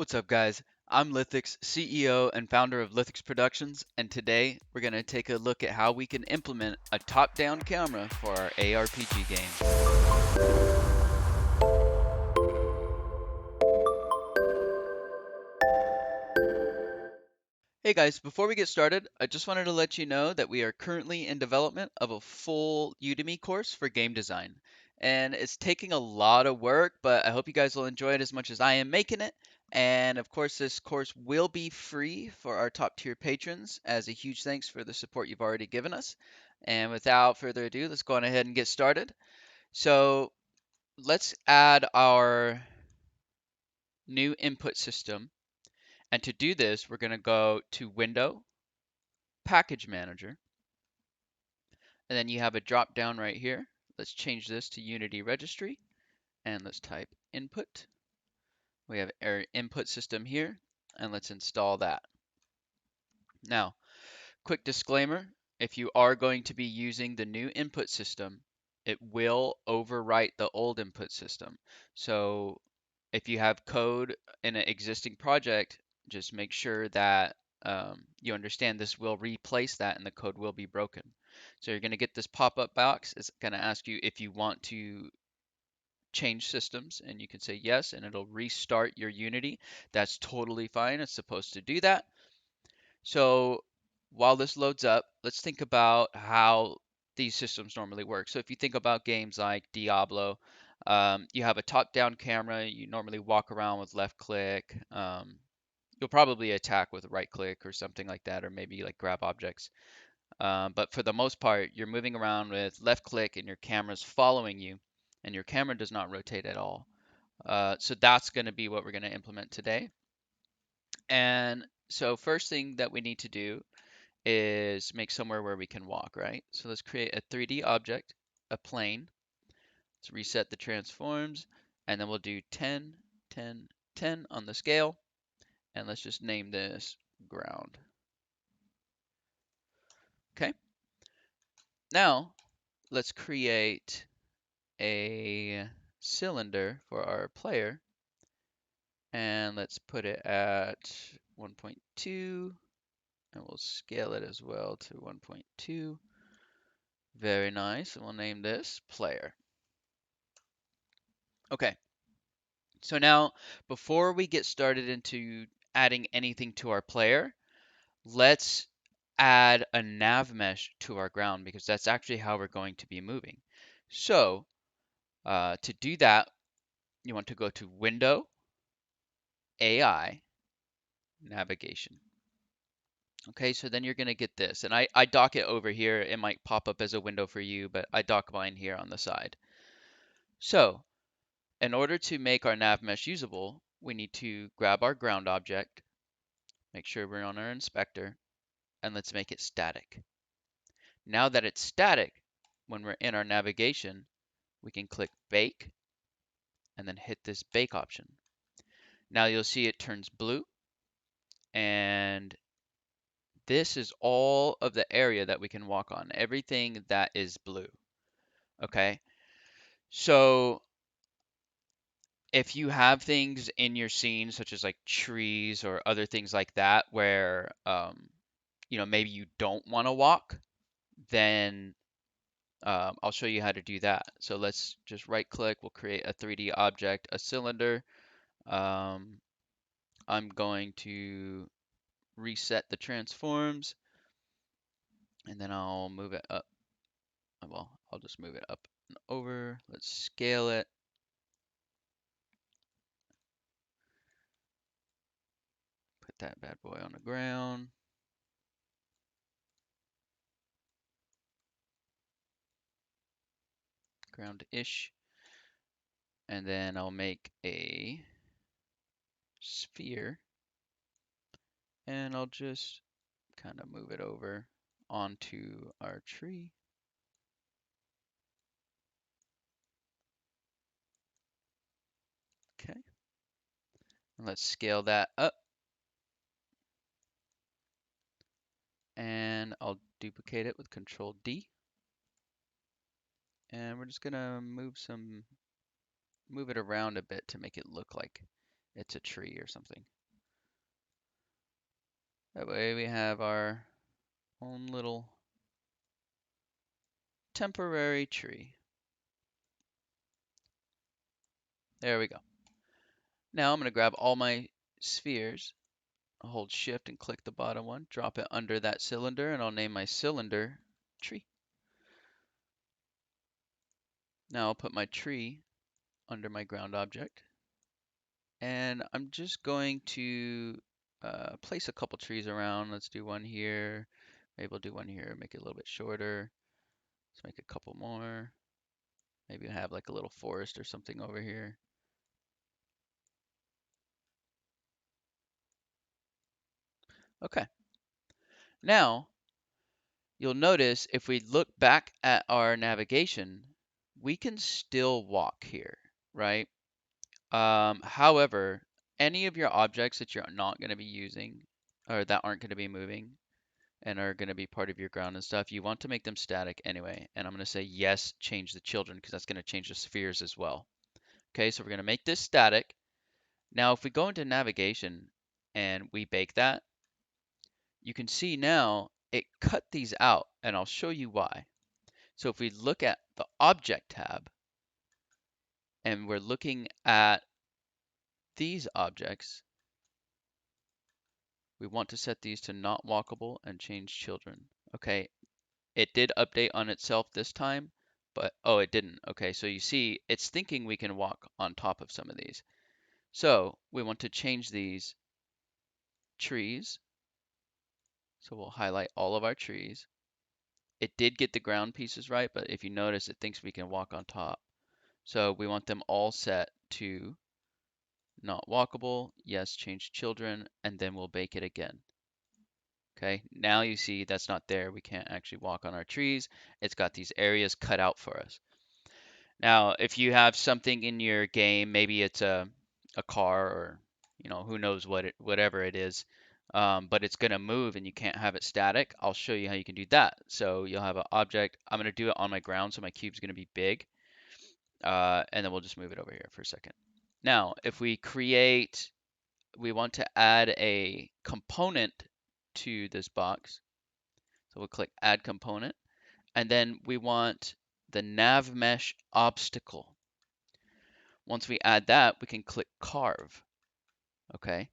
What's up, guys? I'm Lithex, CEO and founder of Lithex Productions, and today we're going to take a look at how we can implement a top-down camera for our ARPG game. Hey guys, before we get started, I just wanted to let you know that we are currently in development of a full Udemy course for game design. And it's taking a lot of work, but I hope you guys will enjoy it as much as I am making it. And of course, this course will be free for our top tier patrons as a huge thanks for the support you've already given us. And without further ado, let's go on ahead and get started. So let's add our new input system. And to do this, we're going to go to Window, Package Manager, and then you have a drop down right here. Let's change this to Unity Registry and let's type input. We have our input system here and let's install that. Now, quick disclaimer, if you are going to be using the new input system, it will overwrite the old input system. So if you have code in an existing project, just make sure that you understand this will replace that and the code will be broken. So you're going to get this pop-up box. It's going to ask you if you want to change systems, and you can say yes, and it'll restart your Unity. That's totally fine. It's supposed to do that. So while this loads up, let's think about how these systems normally work. So if you think about games like Diablo, you have a top-down camera. You normally walk around with left click. You'll probably attack with right click or something like that, or maybe like grab objects. But for the most part, you're moving around with left click and your camera's following you, and your camera does not rotate at all. So that's going to be what we're going to implement today. And so first thing that we need to do is make somewhere where we can walk, right? So let's create a 3D object, a plane. Let's reset the transforms, and then we'll do 10, 10, 10 on the scale. And let's just name this ground. Okay. Now let's create a cylinder for our player, and let's put it at 1.2, and we'll scale it as well to 1.2. Very nice, and we'll name this player. Okay, so now before we get started into adding anything to our player, let's add a nav mesh to our ground because that's actually how we're going to be moving. So to do that, you want to go to Window, AI, Navigation. Okay, so then you're going to get this, and I dock it over here. It might pop up as a window for you, but I dock mine here on the side. So in order to make our nav mesh usable, we need to grab our ground object, make sure we're on our inspector, and let's make it static. Now that it's static, when we're in our navigation, we can click bake and then hit this bake option. Now you'll see it turns blue, and this is all of the area that we can walk on, everything that is blue. Okay, so if you have things in your scene, such as like trees or other things like that, where maybe you don't want to walk, then I'll show you how to do that. So let's just right click, we'll create a 3D object, a cylinder. Um, I'm going to reset the transforms and then I'll move it up. Well, I'll just move it up and over. Let's scale it. Put that bad boy on the ground. Ground-ish. And then I'll make a sphere and I'll just kind of move it over onto our tree. Okay. And let's scale that up. And I'll duplicate it with Control D. And we're just gonna move it around a bit to make it look like it's a tree or something. That way we have our own little temporary tree. There we go. Now I'm going to grab all my spheres. I'll hold shift and click the bottom one, drop it under that cylinder, and I'll name my cylinder tree. Now I'll put my tree under my ground object. And I'm just going to place a couple trees around. Let's do one here. Maybe we'll do one here, make it a little bit shorter. Let's make a couple more. Maybe have like a little forest or something over here. Okay. Now, you'll notice if we look back at our navigation, we can still walk here, right? However, any of your objects that you're not going to be using or that aren't going to be moving and are going to be part of your ground and stuff, you want to make them static anyway. And I'm going to say yes, change the children because that's going to change the spheres as well. Okay, so we're going to make this static. Now, if we go into navigation and we bake that, you can see now it cut these out, and I'll show you why. So if we look at the object tab and we're looking at these objects, we want to set these to not walkable and change children. Okay, it did update on itself this time, but oh, it didn't. Okay, so you see it's thinking we can walk on top of some of these. So we want to change these trees. So we'll highlight all of our trees. It did get the ground pieces right, but if you notice, it thinks we can walk on top. So we want them all set to not walkable, yes, change children, and then we'll bake it again. Okay, now you see that's not there. We can't actually walk on our trees. It's got these areas cut out for us. Now, if you have something in your game, maybe it's a car or who knows whatever it is, but it's gonna move and you can't have it static. I'll show you how you can do that. So you'll have an object. I'm gonna do it on my ground, so my cube's gonna be big, and then we'll just move it over here for a second. Now, if we want to add a component to this box. So we'll click Add Component, and then we want the Nav Mesh Obstacle. Once we add that, we can click Carve. Okay.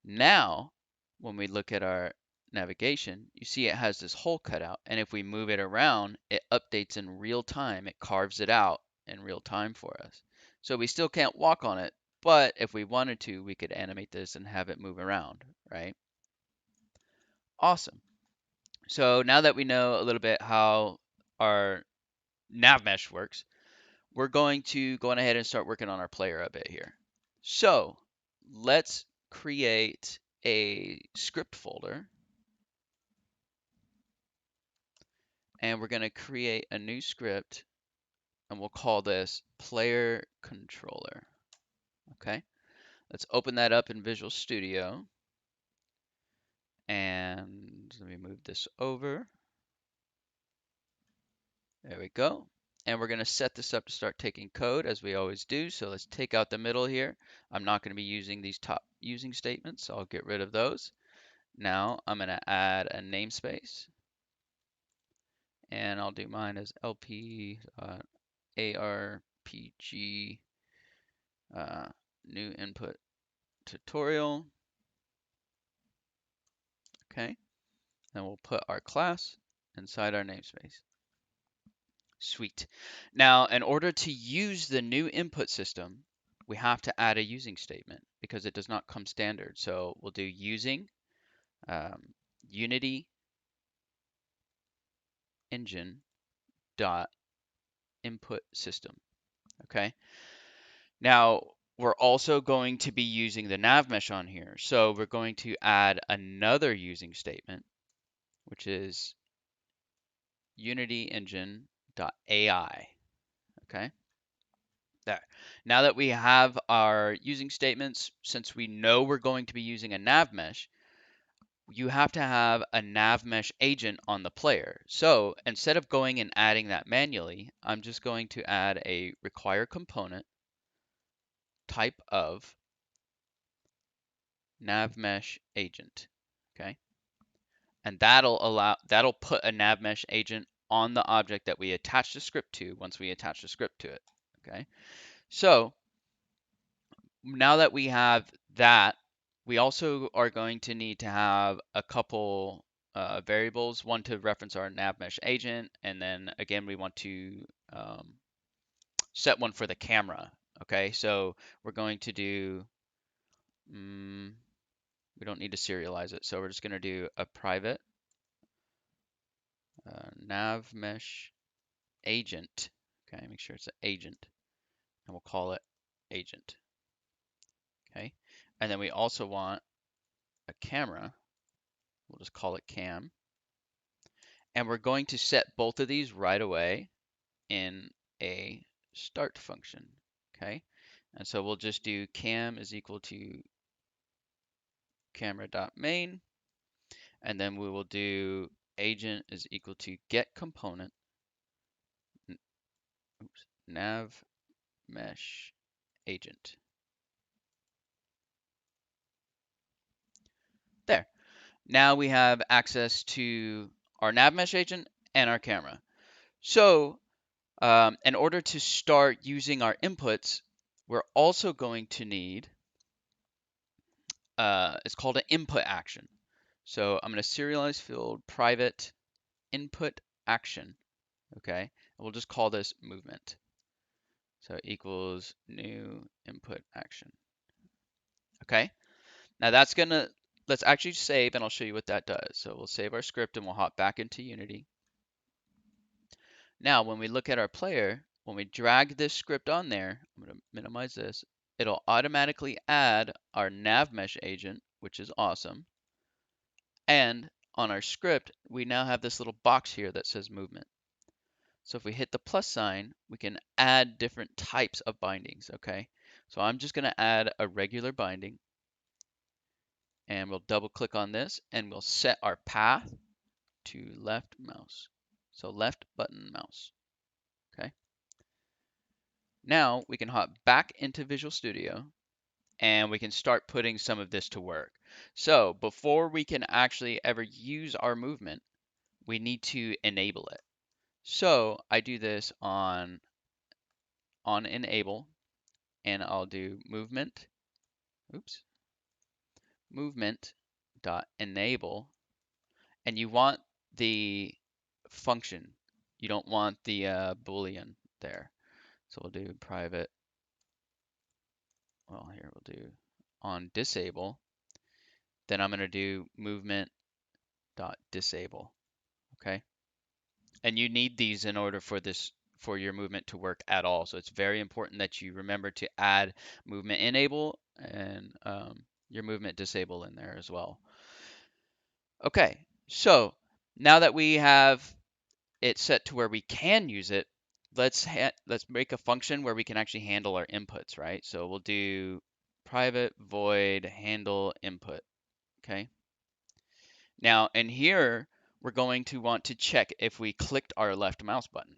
Now, when we look at our navigation, you see it has this hole cut out, and if we move it around, it updates in real time. It carves it out in real time for us. So we still can't walk on it, but if we wanted to, we could animate this and have it move around, right? Awesome. So now that we know a little bit how our nav mesh works, we're going to go on ahead and start working on our player a bit here. So let's create a script folder, and we're going to create a new script, and we'll call this player controller. Okay, let's open that up in Visual Studio, and let me move this over. There we go. And we're going to set this up to start taking code as we always do. So let's take out the middle here. I'm not going to be using these top using statements, so I'll get rid of those. Now I'm going to add a namespace, and I'll do mine as LP ARPG new input tutorial. Okay, and we'll put our class inside our namespace. Sweet. Now, in order to use the new input system, we have to add a using statement because it does not come standard. So we'll do using Unity engine dot input system. Okay. Now we're also going to be using the nav mesh on here. So we're going to add another using statement, which is Unity engine dot AI. Okay. There. Now that we have our using statements, since we know we're going to be using a nav mesh, you have to have a nav mesh agent on the player. So instead of going and adding that manually, I'm just going to add a require component type of Nav Mesh agent. Okay. And that'll put a Nav Mesh agent on the object that we attach the script to once we attach the script to it. Okay. So now that we have that, we also are going to need to have a couple variables, one to reference our nav mesh agent, and then again we want to set one for the camera. Okay, so we're going to do, we don't need to serialize it, so we're just going to do a private nav mesh agent. Okay, make sure it's an agent, and we'll call it agent. Okay, and then we also want a camera. We'll just call it cam. And we're going to set both of these right away in a start function. Okay. And so we'll just do cam is equal to camera.main. And then we will do agent is equal to get component nav mesh agent. There. Now we have access to our nav mesh agent and our camera. So in order to start using our inputs, we're also going to need, it's called an input action. So I'm going to serialize field private input action. Okay, and we'll just call this movement. So equals new input action. Okay, now let's actually save and I'll show you what that does. So we'll save our script and we'll hop back into Unity. Now, when we look at our player, when we drag this script on there, I'm going to minimize this, it'll automatically add our nav mesh agent, which is awesome. And on our script, we now have this little box here that says movement. So if we hit the plus sign, we can add different types of bindings, okay? So I'm just going to add a regular binding. And we'll double click on this and we'll set our path to left mouse. So left button mouse, okay? Now we can hop back into Visual Studio and we can start putting some of this to work. So before we can actually ever use our movement, we need to enable it. So I do this on enable and I'll do movement, movement dot enable, and you want the function. You don't want the Boolean there. So we'll do private, well, here we'll do on disable. Then I'm going to do movement dot disable. Okay. And you need these in order for your movement to work at all. So it's very important that you remember to add movement enable and your movement disable in there as well. Okay, so now that we have it set to where we can use it, let's make a function where we can actually handle our inputs, right? So we'll do private void handle input. Okay. Now in here, we're going to want to check if we clicked our left mouse button.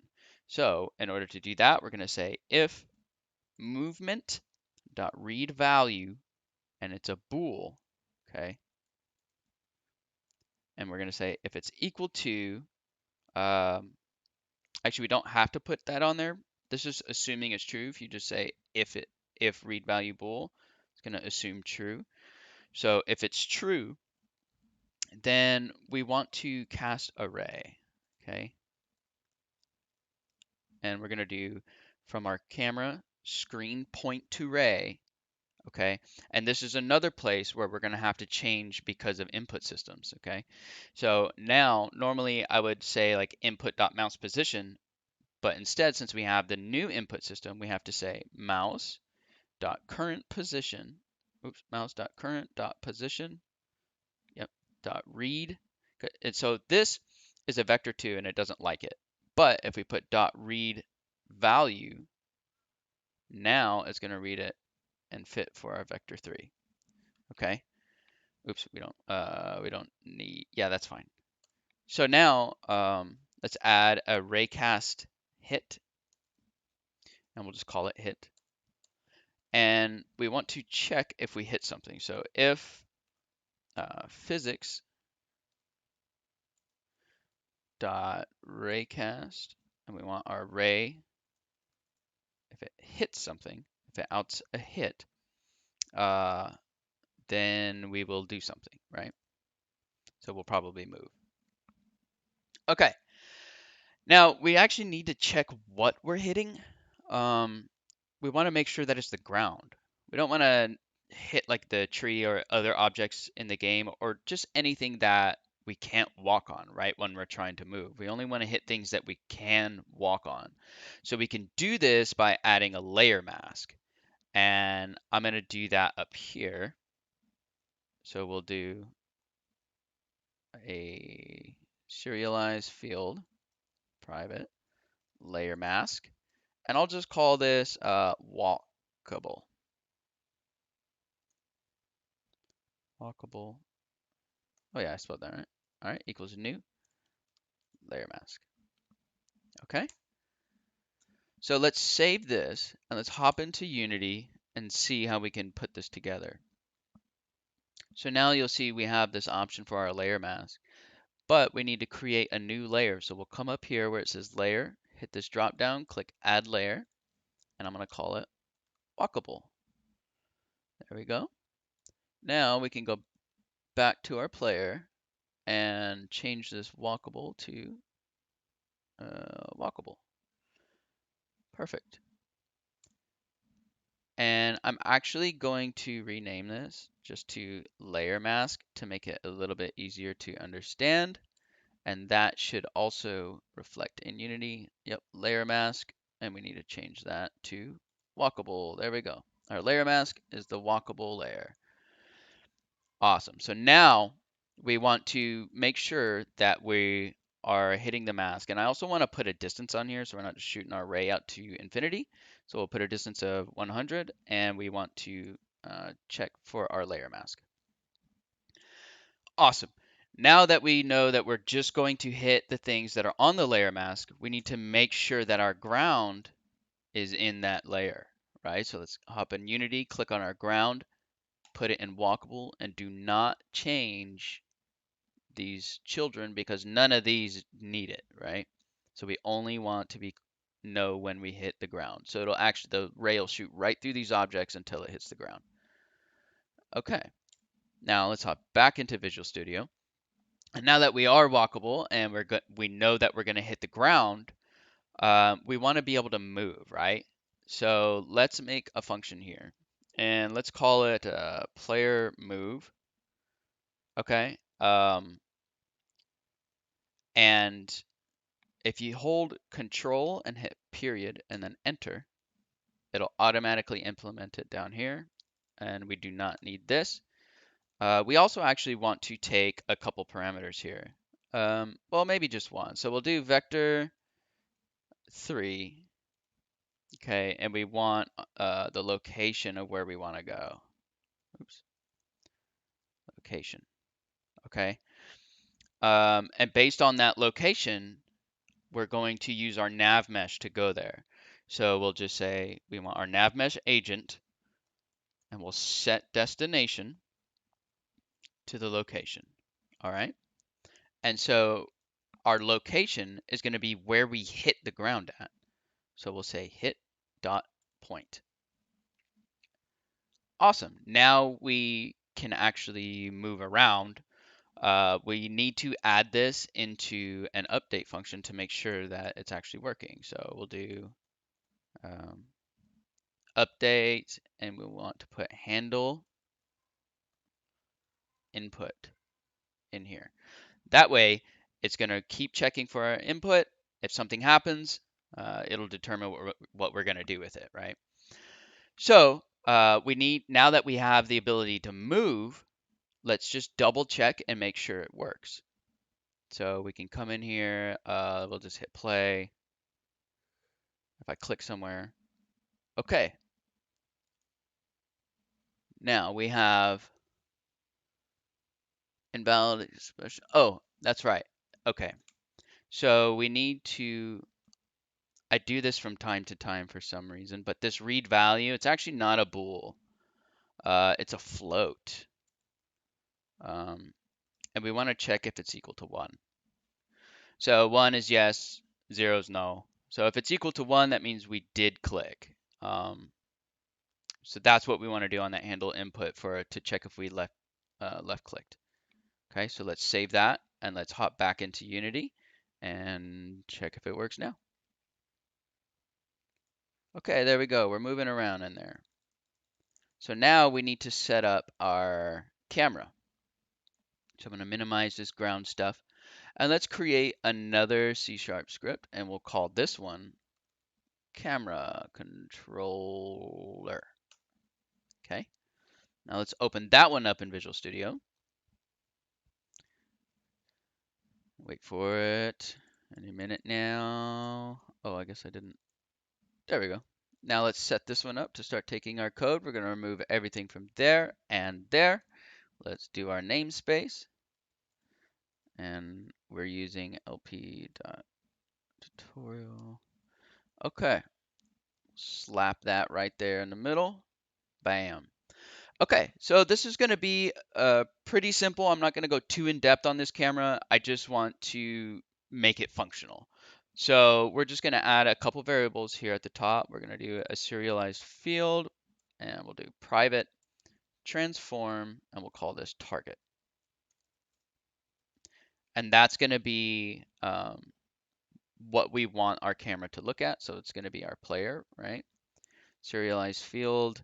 So in order to do that, we're going to say if movement dot read value, and it's a bool, okay? And we're going to say if it's equal to, actually we don't have to put that on there. This is assuming it's true. If you just say if read value bool, it's going to assume true. So if it's true, then we want to cast array, okay? And we're going to do from our camera screen point to ray, okay? And this is another place where we're going to have to change because of input systems, okay? So now normally I would say like input.mouse position, but instead, since we have the new input system, we have to say mouse.current position, mouse.current.position, yep, .read. And so this is a vector2 and it doesn't like it. But if we put .read value, now it's going to read it and fit for our vector3. Okay. Oops, we don't need, yeah, that's fine. So now let's add a Raycast Hit, and we'll just call it hit. And we want to check if we hit something. So if physics dot raycast, and we want our ray, if it hits something, if it outs a hit, uh, then we will do something, right? So we'll probably move. Okay. Now we actually need to check what we're hitting. We want to make sure that it's the ground. We don't want to hit like the tree or other objects in the game or just anything that we can't walk on, right? When we're trying to move. We only want to hit things that we can walk on. So we can do this by adding a layer mask. And I'm going to do that up here. So we'll do a serialized field, private, layer mask. And I'll just call this walkable. Walkable. Oh yeah, I spelled that right. All right, equals new layer mask. Okay. So let's save this and let's hop into Unity and see how we can put this together. So now you'll see we have this option for our layer mask, but we need to create a new layer. So we'll come up here where it says layer, hit this drop down, click add layer, and I'm going to call it walkable. There we go. Now we can go back to our player and change this walkable to walkable. Perfect. And I'm actually going to rename this just to layer mask to make it a little bit easier to understand. And that should also reflect in Unity. Yep, layer mask. And we need to change that to walkable. There we go. Our layer mask is the walkable layer. Awesome. So now we want to make sure that we are hitting the mask. And I also want to put a distance on here so we're not just shooting our ray out to infinity. So we'll put a distance of 100 and we want to check for our layer mask. Awesome. Now that we know that we're just going to hit the things that are on the layer mask, we need to make sure that our ground is in that layer, right? So let's hop in Unity, click on our ground, put it in walkable, and do not change these children because none of these need it, right? So we only want to know when we hit the ground. So it'll actually, the ray will shoot right through these objects until it hits the ground. Okay, now let's hop back into Visual Studio. And now that we are walkable and we know that we're going to hit the ground, we want to be able to move, right? So let's make a function here, and let's call it player move. Okay. And if you hold Control and hit period and then enter, it'll automatically implement it down here, and we do not need this. We also actually want to take a couple parameters here. Well, maybe just one. So we'll do vector 3. Okay, and we want the location of where we want to go. Oops. Location. Okay. And based on that location, we're going to use our Nav Mesh to go there. So we'll just say we want our Nav Mesh agent, and we'll set destination to the location. All right. And so our location is going to be where we hit the ground at. So we'll say hit dot point. Awesome. Now we can actually move around. We need to add this into an update function to make sure that it's actually working. So we'll do update, and we want to put handle input in here. That way, it's going to keep checking for our input. If something happens, it'll determine what we're going to do with it, right? So we need, now that we have the ability to move, let's just double check and make sure it works. So we can come in here, we'll just hit play. If I click somewhere, okay. Now we have invalid expression. Oh, that's right. Okay. So we need to, I do this from time to time for some reason, but this read value, it's actually not a bool. It's a float. and we want to check if it's equal to 1. So 1 is yes, 0 is no. So if it's equal to 1, that means we did click. So that's what we want to do on that handle input to check if we left clicked. Okay, so let's save that and let's hop back into Unity and check if it works now. Okay, there we go. We're moving around in there. So now we need to set up our camera. So I'm going to minimize this ground stuff. And let's create another C# script, and we'll call this one camera controller. Okay. Now let's open that one up in Visual Studio. Wait for it. Any minute now. Oh, I guess I didn't. There we go. Now let's set this one up to start taking our code. We're going to remove everything from there and there. Let's do our namespace. And we're using lp.tutorial. Okay. Slap that right there in the middle. Bam. Okay, so this is going to be pretty simple. I'm not going to go too in depth on this camera. I just want to make it functional. So we're just going to add a couple variables here at the top. We're going to do a serialized field, and we'll do private transform, and we'll call this target. And that's going to be what we want our camera to look at. So it's going to be our player, right? Serialized field,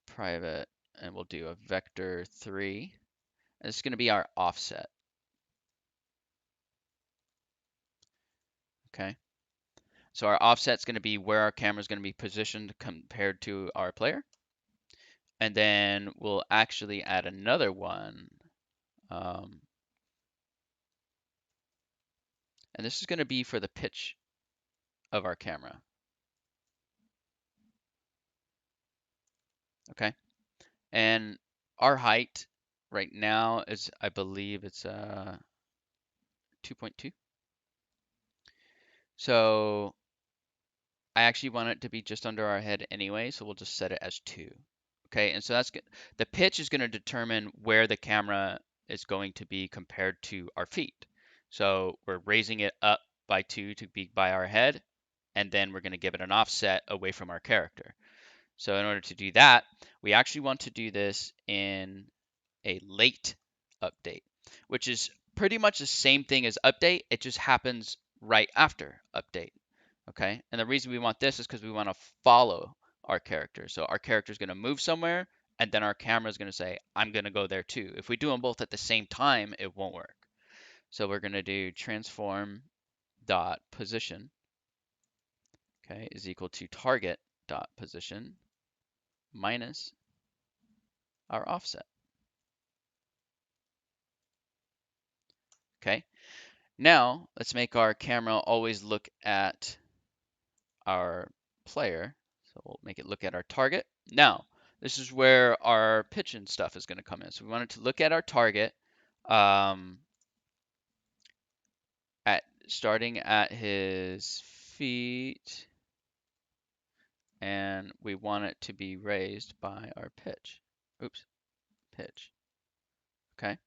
private, and we'll do a vector 3. And it's going to be our offset. Okay. So our offset is going to be where our camera is going to be positioned compared to our player. And then we'll actually add another one. And this is going to be for the pitch of our camera. Okay. And our height right now is, I believe it's 2.2. So I actually want it to be just under our head anyway, so we'll just set it as 2. Okay, and so that's good. The pitch is going to determine where the camera is going to be compared to our feet. So we're raising it up by 2 to be by our head, and then we're going to give it an offset away from our character. So in order to do that, we actually want to do this in a late update, which is pretty much the same thing as update. It just happens right after update. Okay, and the reason we want this is because we want to follow our character. So our character is going to move somewhere, and then our camera is going to say, I'm going to go there too. If we do them both at the same time, it won't work. So we're going to do transform dot position, okay, is equal to target dot position minus our offset. Okay, now let's make our camera always look at our player. So we'll make it look at our target. Now, this is where our pitch and stuff is going to come in. So we want it to look at our target at starting at his feet, and we want it to be raised by our pitch. Oops, pitch. Okay.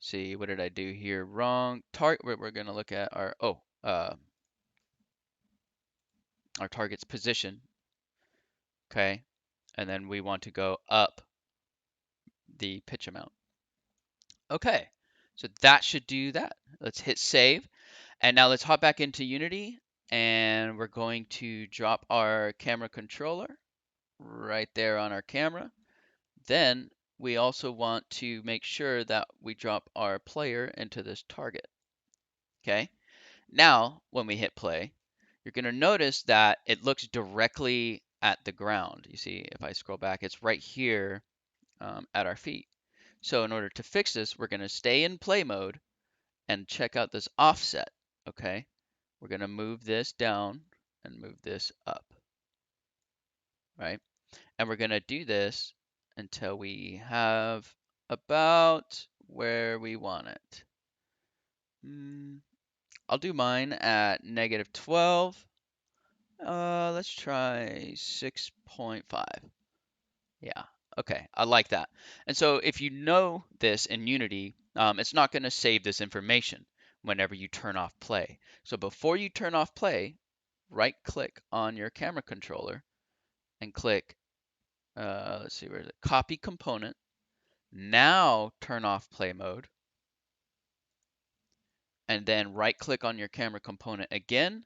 See, what did I do here wrong? Target. We're going to look at our our target's position. Okay, and then we want to go up the pitch amount. Okay, so that should do that. Let's hit save. And now let's hop back into Unity, and we're going to drop our camera controller right there on our camera. Then we also want to make sure that we drop our player into this target. Okay, now when we hit play, you're going to notice that it looks directly at the ground. You see, if I scroll back, it's right here at our feet. So in order to fix this, we're going to stay in play mode and check out this offset, okay? We're going to move this down and move this up, right? And we're going to do this until we have about where we want it. I'll do mine at -12. Let's try 6.5. Yeah, Okay, I like that. And so if you know this in Unity, it's not going to save this information whenever you turn off play. So before you turn off play, right click on your camera controller and click, let's see, where is it? Copy component. Now turn off play mode, and then right click on your camera component again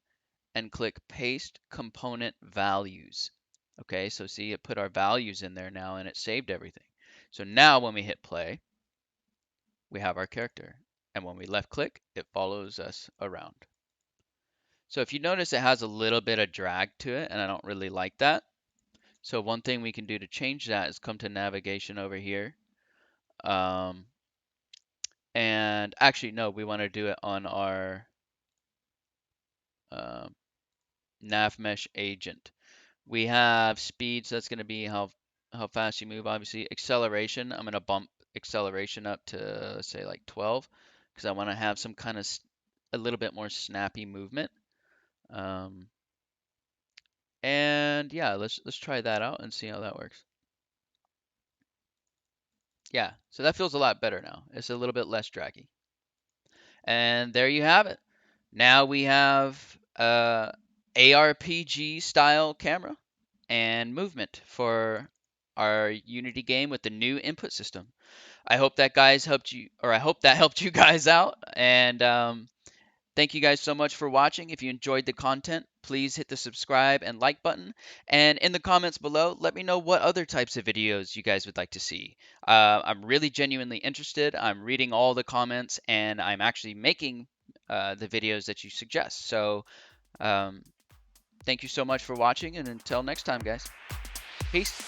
and click paste component values. Okay, so see, it put our values in there now and it saved everything. So now when we hit play, we have our character. And when we left click, it follows us around. So if you notice, it has a little bit of drag to it, and I don't really like that. So one thing we can do to change that is come to navigation over here. Um, and actually, no, we want to do it on our um, Nav Mesh agent. We have speed, so that's going to be how fast you move. Obviously, acceleration, I'm going to bump acceleration up to, let's say, like 12, because I want to have some kind of a little bit more snappy movement. Um, and yeah, let's try that out and see how that works. Yeah, so that feels a lot better now. It's a little bit less draggy. And there you have it. Now we have ARPG style camera and movement for our Unity game with the new input system. I hope that guys helped you, or I hope that helped you guys out. And thank you guys so much for watching. If you enjoyed the content, please hit the subscribe and like button. And in the comments below, let me know what other types of videos you guys would like to see. I'm really genuinely interested. I'm reading all the comments and I'm actually making the videos that you suggest. So um, thank you so much for watching, and until next time, guys. Peace.